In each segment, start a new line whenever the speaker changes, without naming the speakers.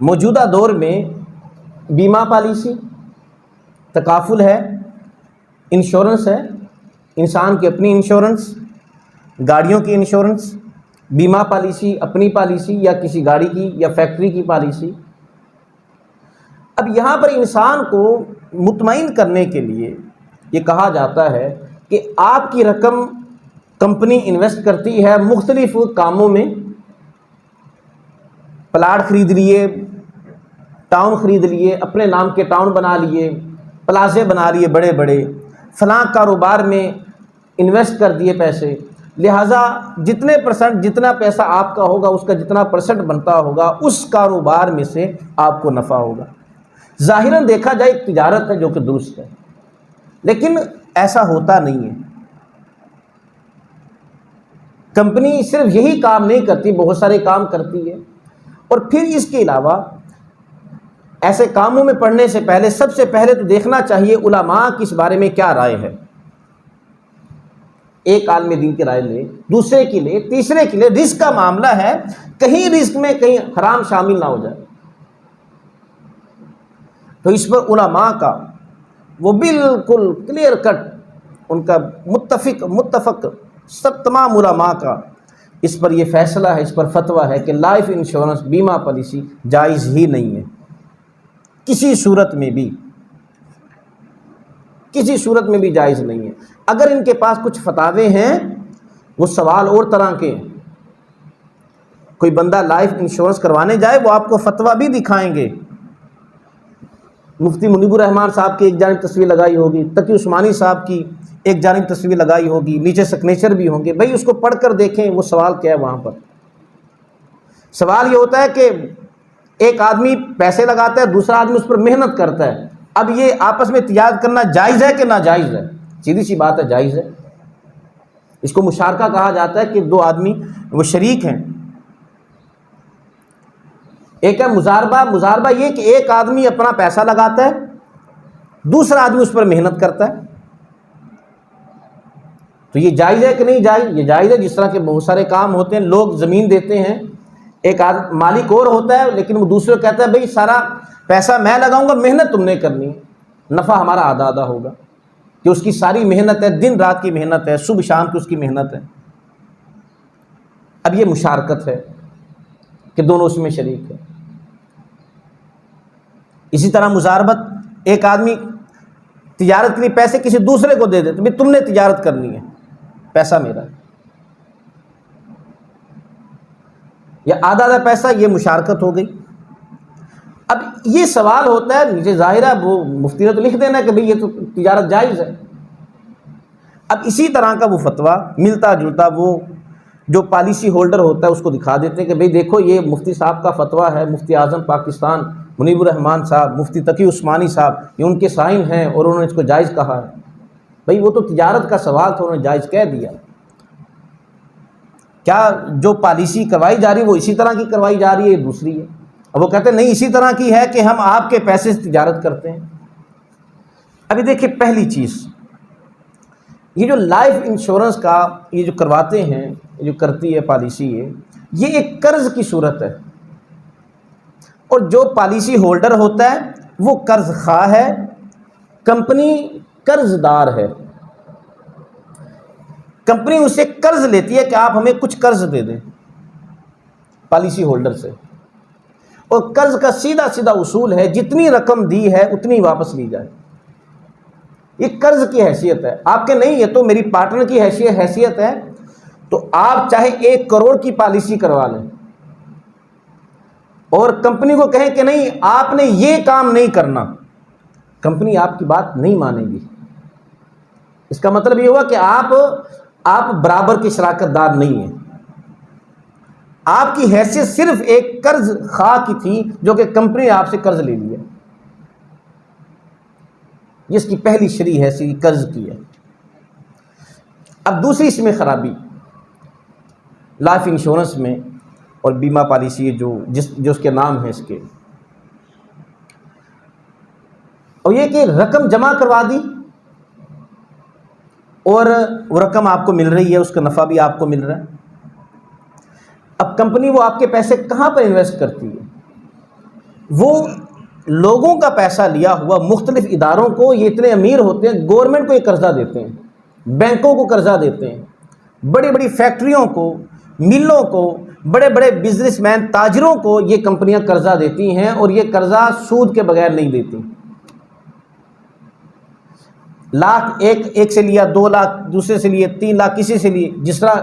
موجودہ دور میں بیمہ پالیسی، تکافل ہے، انشورنس ہے، انسان کی اپنی انشورنس، گاڑیوں کی انشورنس، بیمہ پالیسی، اپنی پالیسی یا کسی گاڑی کی یا فیکٹری کی پالیسی۔ اب یہاں پر انسان کو مطمئن کرنے کے لیے یہ کہا جاتا ہے کہ آپ کی رقم کمپنی انویسٹ کرتی ہے مختلف کاموں میں، پلاٹ خرید لیے، ٹاؤن خرید لیے، اپنے نام کے ٹاؤن بنا لیے، پلازے بنا لیے بڑے بڑے، فلاں کاروبار میں انویسٹ کر دیے پیسے، لہٰذا جتنے پرسنٹ جتنا پیسہ آپ کا ہوگا اس کا جتنا پرسنٹ بنتا ہوگا اس کاروبار میں سے آپ کو نفع ہوگا۔ ظاہراً دیکھا جائے ایک تجارت ہے جو کہ درست ہے، لیکن ایسا ہوتا نہیں ہے۔ کمپنی صرف یہی کام نہیں کرتی، بہت سارے کام کرتی ہے، اور پھر اس کے علاوہ ایسے کاموں میں پڑھنے سے پہلے سب سے پہلے تو دیکھنا چاہیے علماء کی اس بارے میں کیا رائے ہے۔ ایک عالم دین کی رائے لے، دوسرے کی لے، تیسرے کی لے، رزق کا معاملہ ہے، کہیں رزق میں کہیں حرام شامل نہ ہو جائے، تو اس پر علماء کا وہ بالکل کلیئر کٹ ان کا متفق سب تمام علماء کا اس پر یہ فیصلہ ہے، اس پر فتویٰ ہے کہ لائف انشورنس بیمہ پالیسی جائز ہی نہیں ہے، کسی صورت میں بھی، کسی صورت میں بھی جائز نہیں ہے۔ اگر ان کے پاس کچھ فتاوے ہیں وہ سوال اور طرح کے، کوئی بندہ لائف انشورنس کروانے جائے وہ آپ کو فتویٰ بھی دکھائیں گے۔ مفتی منیب الرحمان صاحب کی ایک جانب تصویر لگائی ہوگی، تقی عثمانی صاحب کی ایک جانب تصویر لگائی ہوگی، نیچے سگنیچر بھی ہوں گے، بھائی اس کو پڑھ کر دیکھیں وہ سوال کیا ہے۔ وہاں پر سوال یہ ہوتا ہے کہ ایک آدمی پیسے لگاتا ہے، دوسرا آدمی اس پر محنت کرتا ہے، اب یہ آپس میں تجارت کرنا جائز ہے کہ ناجائز ہے؟ سیدھی سی بات ہے، جائز ہے۔ اس کو مشارکہ کہا جاتا ہے کہ دو آدمی وہ شریک ہیں۔ ایک ہے مضاربہ، مضاربہ یہ کہ ایک آدمی اپنا پیسہ لگاتا ہے، دوسرا آدمی اس پر محنت کرتا ہے، تو یہ جائز ہے کہ نہیں جائز؟ یہ جائز ہے۔ جس طرح کے بہت سارے کام ہوتے ہیں، لوگ زمین دیتے ہیں، ایک مالک اور ہوتا ہے لیکن وہ دوسرے کو کہتا ہے بھائی سارا پیسہ میں لگاؤں گا، محنت تم نے کرنی ہے، نفع ہمارا آدھا آدھا ہوگا، کہ اس کی ساری محنت ہے، دن رات کی محنت ہے، صبح شام کی اس کی محنت ہے۔ اب یہ مشارکت ہے کہ دونوں اس میں شریک ہیں۔ اسی طرح مضاربت، ایک آدمی تجارت کے لیے پیسے کسی دوسرے کو دے دیتے، بھائی تم نے تجارت کرنی ہے، پیسہ میرا ہے، یا آدھا آدھا پیسہ، یہ مشارکت ہو گئی۔ اب یہ سوال ہوتا ہے، نیچے ظاہر ہے وہ مفتی نے تو لکھ دینا کہ بھئی یہ تو تجارت جائز ہے۔ اب اسی طرح کا وہ فتویٰ ملتا جلتا وہ جو پالیسی ہولڈر ہوتا ہے اس کو دکھا دیتے ہیں کہ بھئی دیکھو یہ مفتی صاحب کا فتویٰ ہے، مفتی اعظم پاکستان منیب الرحمان صاحب، مفتی تقی عثمانی صاحب، یہ ان کے سائن ہیں اور انہوں نے اس کو جائز کہا ہے۔ بھئی وہ تو تجارت کا سوال تھا، انہوں نے جائز کہہ دیا۔ کیا جو پالیسی کروائی جا رہی ہے وہ اسی طرح کی کروائی جا رہی ہے یا دوسری ہے؟ اب وہ کہتے ہیں نہیں اسی طرح کی ہے کہ ہم آپ کے پیسے سے تجارت کرتے ہیں۔ ابھی دیکھیں پہلی چیز، یہ جو لائف انشورنس کا یہ جو کرواتے ہیں، یہ جو کرتی ہے پالیسی، یہ ایک قرض کی صورت ہے، اور جو پالیسی ہولڈر ہوتا ہے وہ قرض خواہ ہے، کمپنی قرض دار ہے۔ کمپنی اس سے قرض لیتی ہے کہ آپ ہمیں کچھ قرض دے دیں پالیسی ہولڈر سے، اور قرض کا سیدھا سیدھا اصول ہے جتنی رقم دی ہے اتنی واپس لی جائے۔ یہ قرض کی حیثیت ہے، آپ کے نہیں، یہ تو میری پارٹنر کی حیثیت ہے، تو آپ چاہے 1 کروڑ کی پالیسی کروا لیں اور کمپنی کو کہیں کہ نہیں آپ نے یہ کام نہیں کرنا، کمپنی آپ کی بات نہیں مانے گی۔ اس کا مطلب یہ ہوا کہ آپ برابر کی شراکت دار نہیں ہیں، آپ کی حیثیت صرف ایک قرض خواہ کی تھی جو کہ کمپنی آپ سے قرض لے لیا، جس کی پہلی شرح حیثیت قرض کی ہے۔ اب دوسری اس میں خرابی لائف انشورنس میں اور بیمہ پالیسی جو اس کے نام ہیں اس کے، اور یہ کہ رقم جمع کروا دی اور وہ رقم آپ کو مل رہی ہے، اس کا نفع بھی آپ کو مل رہا ہے۔ اب کمپنی وہ آپ کے پیسے کہاں پر انویسٹ کرتی ہے؟ وہ لوگوں کا پیسہ لیا ہوا مختلف اداروں کو، یہ اتنے امیر ہوتے ہیں، گورنمنٹ کو یہ قرضہ دیتے ہیں، بینکوں کو قرضہ دیتے ہیں، بڑی بڑی فیکٹریوں کو، ملوں کو، بڑے بڑے بزنس مین تاجروں کو یہ کمپنیاں قرضہ دیتی ہیں، اور یہ قرضہ سود کے بغیر نہیں دیتی۔ لاکھ ایک سے لیا، 2 لاکھ دوسرے سے لیے، 3 لاکھ کسی سے لیے، جس طرح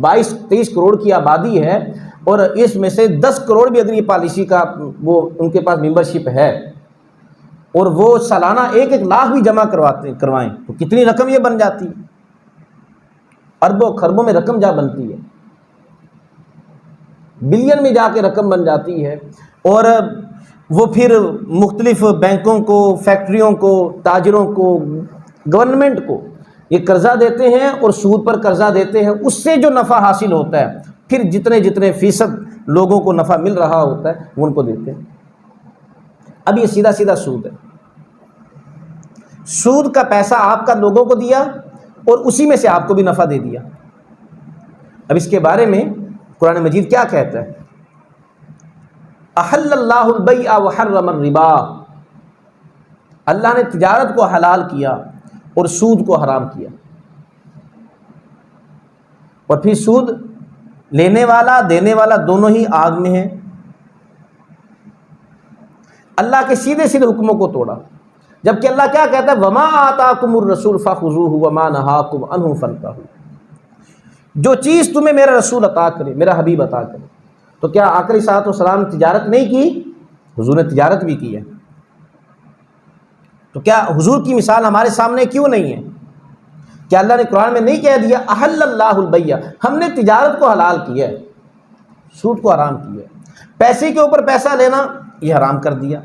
22-23 کروڑ کی آبادی ہے، اور اس میں سے 10 کروڑ بھی اگر یہ پالیسی کا وہ ان کے پاس ممبرشپ ہے، اور وہ سالانہ 1-1 لاکھ بھی جمع کروائیں تو کتنی رقم یہ بن جاتی ہے، اربوں خربوں میں رقم جا بنتی ہے، بلین میں جا کے رقم بن جاتی ہے، اور وہ پھر مختلف بینکوں کو، فیکٹریوں کو، تاجروں کو، گورنمنٹ کو یہ قرضہ دیتے ہیں، اور سود پر قرضہ دیتے ہیں، اس سے جو نفع حاصل ہوتا ہے پھر جتنے فیصد لوگوں کو نفع مل رہا ہوتا ہے وہ ان کو دیتے ہیں۔ اب یہ سیدھا سیدھا سود ہے، سود کا پیسہ آپ کا لوگوں کو دیا اور اسی میں سے آپ کو بھی نفع دے دیا۔ اب اس کے بارے میں قرآن مجید کیا کہتا ہے؟ احل اللہ البیع وحرم الربا، اللہ نے تجارت کو حلال کیا اور سود کو حرام کیا، اور پھر سود لینے والا دینے والا دونوں ہی آگ میں ہیں۔ اللہ کے سیدھے سیدھے حکموں کو توڑا، جبکہ اللہ کیا کہتا ہے؟ وما آتاکم الرسول فخذوہ وما نہاکم عنہ فانتہوا، جو چیز تمہیں میرا رسول عطا کرے، میرا حبیب عطا کرے۔ تو کیا آقا علیہ الصلوۃ والسلام تجارت نہیں کی؟ حضور نے تجارت بھی کی ہے، تو کیا حضور کی مثال ہمارے سامنے کیوں نہیں ہے؟ کیا اللہ نے قرآن میں نہیں کہہ دیا احل اللہ البیع، ہم نے تجارت کو حلال کیا ہے، سود کو حرام کیا ہے، پیسے کے اوپر پیسہ لینا یہ حرام کر دیا۔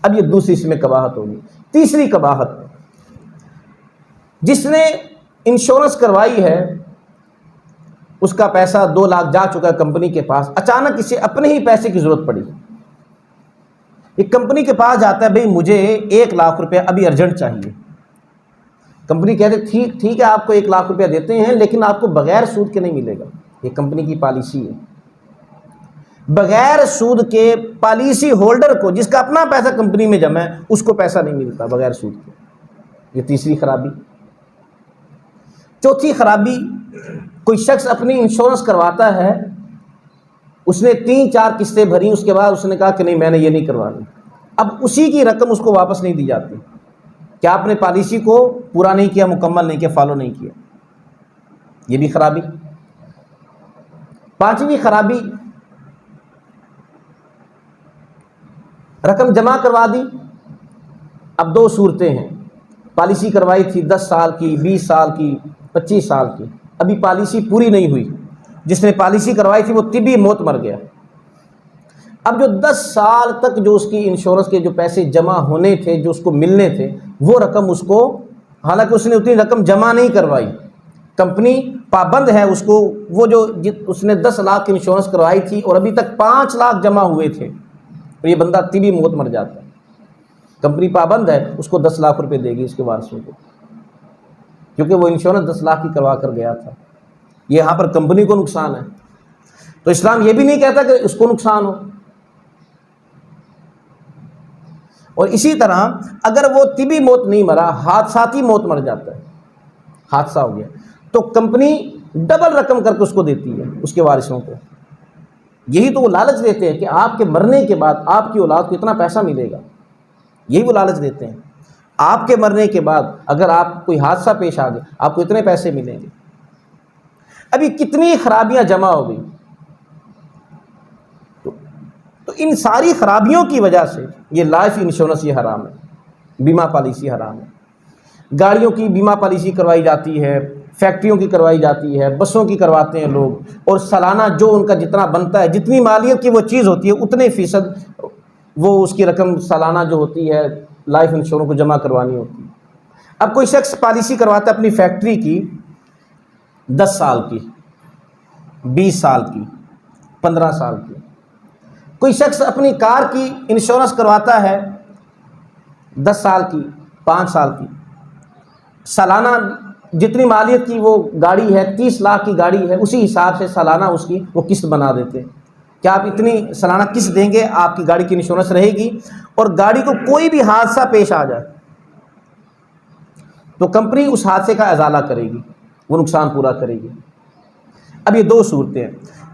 اب یہ دوسری اس میں قباحت ہوگی۔ تیسری قباحت، جس نے انشورنس کروائی ہے اس کا پیسہ 2 لاکھ جا چکا ہے کمپنی کے پاس، اچانک اسے اپنے ہی پیسے کی ضرورت پڑی، ایک کمپنی کے پاس جاتا ہے، بھئی مجھے 1 لاکھ روپے ابھی ارجنٹ چاہیے۔ کمپنی کہتے ٹھیک ہے آپ کو 1 لاکھ روپیہ دیتے ہیں، لیکن آپ کو بغیر سود کے نہیں ملے گا، یہ کمپنی کی پالیسی ہے۔ بغیر سود کے پالیسی ہولڈر کو، جس کا اپنا پیسہ کمپنی میں جمع ہے، اس کو پیسہ نہیں ملتا بغیر سود کے۔ یہ تیسری خرابی۔ چوتھی خرابی، کوئی شخص اپنی انشورنس کرواتا ہے، اس نے 3-4 قسطیں بھری، اس کے بعد اس نے کہا کہ نہیں میں نے یہ نہیں کروانی، اب اسی کی رقم اس کو واپس نہیں دی جاتی۔ کیا آپ نے پالیسی کو پورا نہیں کیا، مکمل نہیں کیا، فالو نہیں کیا؟ یہ بھی خرابی۔ پانچویں خرابی، رقم جمع کروا دی، اب 2 صورتیں ہیں، پالیسی کروائی تھی 10 سال کی، 20 سال کی، 25 سال کی، ابھی پالیسی پوری نہیں ہوئی، جس نے پالیسی کروائی تھی وہ طبی موت مر گیا، اب جو 10 سال تک جو اس کی انشورنس کے جو پیسے جمع ہونے تھے، جو اس کو ملنے تھے، وہ رقم اس کو، حالانکہ اس نے اتنی رقم جمع نہیں کروائی، کمپنی پابند ہے اس کو، وہ جو اس نے 10 لاکھ کی انشورنس کروائی تھی اور ابھی تک 5 لاکھ جمع ہوئے تھے، تو یہ بندہ طبی موت مر جاتا ہے، کمپنی پابند ہے، اس کو 10 لاکھ روپے دے گی اس کے وارثوں کو، کیونکہ وہ انشورنس 10 لاکھ کی کروا کر گیا تھا۔ یہ یہاں پر کمپنی کو نقصان ہے، تو اسلام یہ بھی نہیں کہتا کہ اس کو نقصان ہو۔ اور اسی طرح اگر وہ طبی موت نہیں مرا، حادثاتی موت مر جاتا ہے، حادثہ ہو گیا، تو کمپنی ڈبل رقم کر کے اس کو دیتی ہے، اس کے وارثوں کو۔ یہی تو وہ لالچ دیتے ہیں کہ آپ کے مرنے کے بعد آپ کی اولاد کو اتنا پیسہ ملے گا، یہی وہ لالچ دیتے ہیں، آپ کے مرنے کے بعد اگر آپ کوئی حادثہ پیش آ گیا آپ کو اتنے پیسے ملیں گے۔ ابھی کتنی خرابیاں جمع ہو گئی، تو ان ساری خرابیوں کی وجہ سے یہ لائف انشورنس یہ حرام ہے، بیمہ پالیسی حرام ہے۔ گاڑیوں کی بیمہ پالیسی کروائی جاتی ہے، فیکٹریوں کی کروائی جاتی ہے، بسوں کی کرواتے ہیں لوگ، اور سالانہ جو ان کا جتنا بنتا ہے، جتنی مالیت کی وہ چیز ہوتی ہے اتنے فیصد وہ اس کی رقم سالانہ جو ہوتی ہے لائف انشورنس کو جمع کروانی ہوتی ہے۔ اب کوئی شخص پالیسی کرواتا ہے اپنی فیکٹری کی 10 سال کی، 20 سال کی، 15 سال کی، کوئی شخص اپنی کار کی انشورنس کرواتا ہے 10 سال کی، 5 سال کی، سالانہ جتنی مالیت کی وہ گاڑی ہے، 30 لاکھ کی گاڑی ہے، اسی حساب سے سالانہ اس کی وہ قسط بنا دیتے ہیں، کیا آپ اتنی سالانہ قسط دیں گے؟ آپ کی گاڑی کی انشورنس رہے گی، اور گاڑی کو کوئی بھی حادثہ پیش آ جائے تو کمپنی اس حادثے کا ازالہ کرے گی، وہ نقصان پورا کرے گی۔ اب یہ دو صورتیں ہیں۔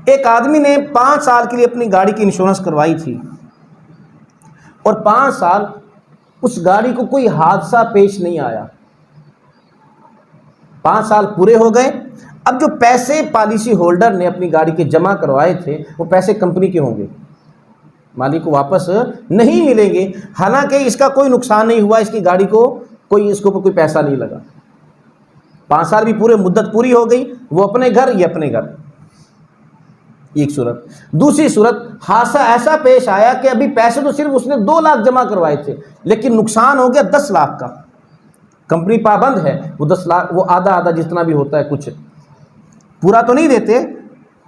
ایک آدمی نے 5 سال کے لیے اپنی گاڑی کی انشورنس کروائی تھی، اور 5 سال اس گاڑی کو کوئی حادثہ پیش نہیں آیا، 5 سال پورے ہو گئے۔ اب جو پیسے پالیسی ہولڈر نے اپنی گاڑی کے جمع کروائے تھے وہ پیسے کمپنی کے ہوں گے، مالک کو واپس نہیں ملیں گے، حالانکہ اس کا کوئی نقصان نہیں ہوا، اس کی گاڑی کو اس کے اوپر کوئی پیسہ نہیں لگا۔ 5 سال بھی پورے، مدت پوری ہو گئی، وہ اپنے گھر، یہ اپنے گھر، ایک صورت۔ دوسری صورت، حادثہ ایسا پیش آیا کہ ابھی پیسے تو صرف اس نے 2 لاکھ جمع کروائے تھے، لیکن نقصان ہو گیا 10 لاکھ کا۔ کمپنی پابند ہے، وہ 10 لاکھ، وہ آدھا جتنا بھی ہوتا ہے، کچھ پورا تو نہیں دیتے،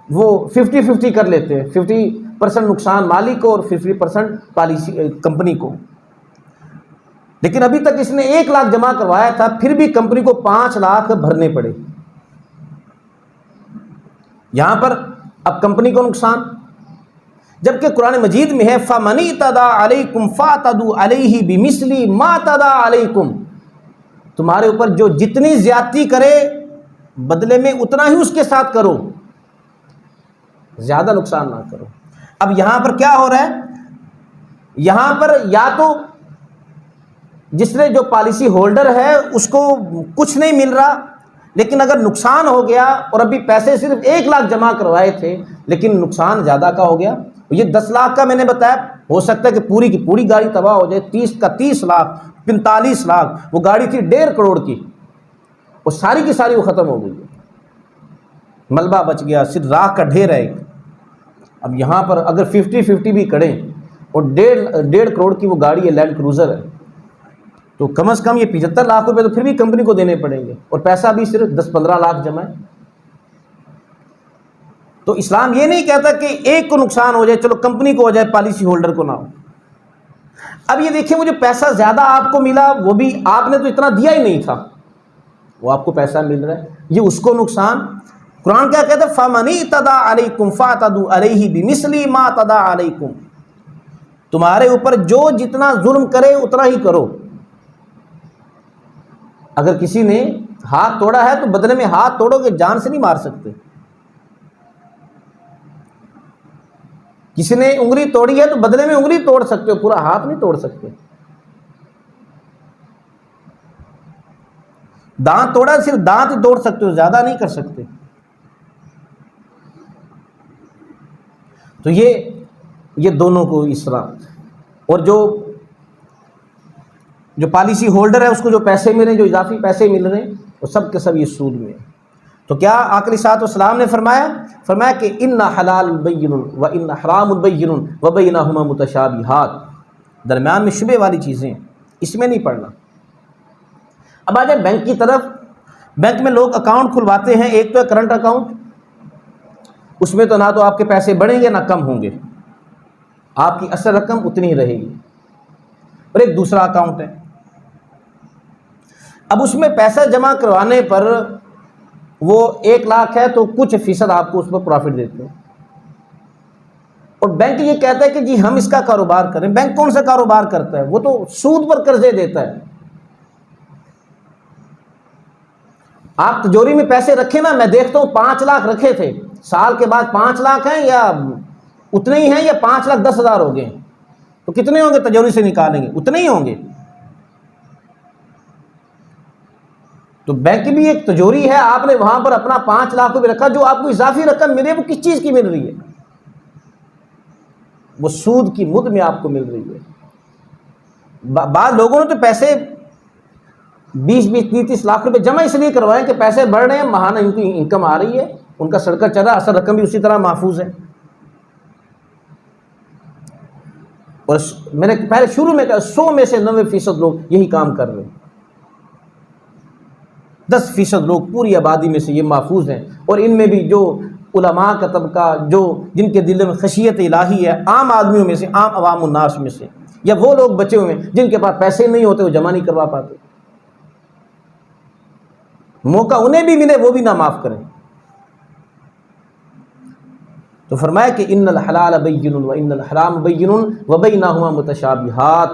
وہ 50-50 کر لیتے ہیں، 50% نقصان مالک کو اور 50% پالیسی کمپنی کو۔ لیکن ابھی تک اس نے 1 لاکھ جمع کروایا تھا، پھر بھی کمپنی کو 5 لاکھ بھرنے پڑے۔ یہاں پر اب کمپنی کو نقصان، جبکہ قرآن مجید میں ہے فَمَنِ اعْتَدَىٰ عَلَيْكُمْ فَاعْتَدُوا عَلَيْهِ بِمِثْلِ مَا اعْتَدَىٰ عَلَيْكُمْ، تمہارے اوپر جو جتنی زیادتی کرے بدلے میں اتنا ہی اس کے ساتھ کرو، زیادہ نقصان نہ کرو۔ اب یہاں پر کیا ہو رہا ہے؟ یہاں پر یا تو جس نے جو پالیسی ہولڈر ہے اس کو کچھ نہیں مل رہا، لیکن اگر نقصان ہو گیا اور ابھی پیسے صرف 1 لاکھ جمع کروائے تھے لیکن نقصان زیادہ کا ہو گیا، یہ 10 لاکھ کا میں نے بتایا، ہو سکتا ہے کہ پوری کی پوری گاڑی تباہ ہو جائے، 30 کا 30 لاکھ، 45 لاکھ، وہ گاڑی تھی 1.5 کروڑ کی، وہ ساری کی ساری وہ ختم ہو گئی، ملبہ بچ گیا، صرف راکھ کا ڈھیر ہے۔ اب یہاں پر اگر 50-50 بھی کریں اور 1.5 کروڑ کی وہ گاڑی ہے، لینڈ کروزر ہے، تو کم از کم یہ 75 لاکھ روپے تو پھر بھی کمپنی کو دینے پڑیں گے، اور پیسہ بھی صرف 10-15 لاکھ جمع ہے۔ تو اسلام یہ نہیں کہتا کہ ایک کو نقصان ہو جائے چلو کمپنی کو ہو جائے، پالیسی ہولڈر کو نہ ہو۔ اب یہ دیکھیں، وہ جو پیسہ زیادہ آپ کو ملا وہ بھی آپ نے تو اتنا دیا ہی نہیں تھا، وہ آپ کو پیسہ مل رہا ہے، یہ اس کو نقصان۔ قرآن کیا کہتا ہے؟ فَمَنِ اعْتَدَىٰ عَلَيْكُمْ فَاعْتَدُوا عَلَيْهِ بِمِثْلِ مَا اعْتَدَىٰ عَلَيْكُمْ، تمہارے اوپر جو جتنا ظلم کرے اتنا ہی کرو۔ اگر کسی نے ہاتھ توڑا ہے تو بدلے میں ہاتھ توڑو گے، جان سے نہیں مار سکتے۔ کسی نے انگلی توڑی ہے تو بدلے میں انگلی توڑ سکتے ہو، پورا ہاتھ نہیں توڑ سکتے۔ دانت توڑا، صرف دانت ہی توڑ سکتے ہو، زیادہ نہیں کر سکتے۔ تو یہ دونوں کو اس طرح، اور جو پالیسی ہولڈر ہے اس کو جو پیسے ملے، جو اضافی پیسے مل رہے ہیں، وہ سب کے سب یہ سود میں ہے۔ تو کیا آقا علیہ الصلوۃ والسلام نے فرمایا کہ ان حلال بین و ان حرام بین و بینہما متشابہات، درمیان میں شبہ والی چیزیں اس میں نہیں پڑنا۔ اب آ جائے بینک کی طرف۔ بینک میں لوگ اکاؤنٹ کھلواتے ہیں، ایک تو ہے کرنٹ اکاؤنٹ، اس میں تو نہ تو آپ کے پیسے بڑھیں گے نہ کم ہوں گے، آپ کی اصل رقم اتنی ہی رہے گی۔ اور ایک دوسرا اکاؤنٹ ہے، اب اس میں پیسہ جمع کروانے پر وہ 1 لاکھ ہے تو کچھ فیصد آپ کو اس پر پروفٹ دیتے ہیں، اور بینک یہ کہتا ہے کہ جی ہم اس کا کاروبار کریں۔ بینک کون سا کاروبار کرتا ہے؟ وہ تو سود پر قرضے دیتا ہے۔ آپ تجوری میں پیسے رکھے نا، میں دیکھتا ہوں 5 لاکھ رکھے تھے، سال کے بعد 5 لاکھ ہیں یا اتنے ہی ہیں یا 5,10,000 ہو گئے، تو کتنے ہوں گے تجوری سے نکالیں گے؟ اتنے ہی ہوں گے۔ تو بینک بھی ایک تجوری ہے، آپ نے وہاں پر اپنا 5 لاکھ روپے رکھا، جو آپ کو اضافی رقم ملے وہ کس چیز کی مل رہی ہے؟ وہ سود کی مد میں آپ کو مل رہی ہے۔ بعض لوگوں نے تو پیسے 20-30 لاکھ روپے جمع اس لیے کروائے کہ پیسے بڑھ رہے ہیں، ماہانہ ان کی انکم آ رہی ہے، ان کا سڑکہ چل رہا ہے، اصل رقم بھی اسی طرح محفوظ ہے۔ اور میں نے پہلے شروع میں کہا 100 میں سے 90% لوگ یہی کام کر رہے ہیں، 10% لوگ پوری آبادی میں سے یہ محفوظ ہیں۔ اور ان میں بھی جو علماء کا طبقہ، جن کے دل میں خشیت الہی ہے، عام آدمیوں میں سے، عام عوام الناس میں سے، یا وہ لوگ بچے ہوئے ہیں جن کے پاس پیسے نہیں ہوتے، وہ جمع نہیں کروا پاتے، موقع انہیں بھی ملے وہ بھی نہ معاف کریں۔ تو فرمایا کہ ان الحلال بین و ان الحرام بین و بینہما متشابہات،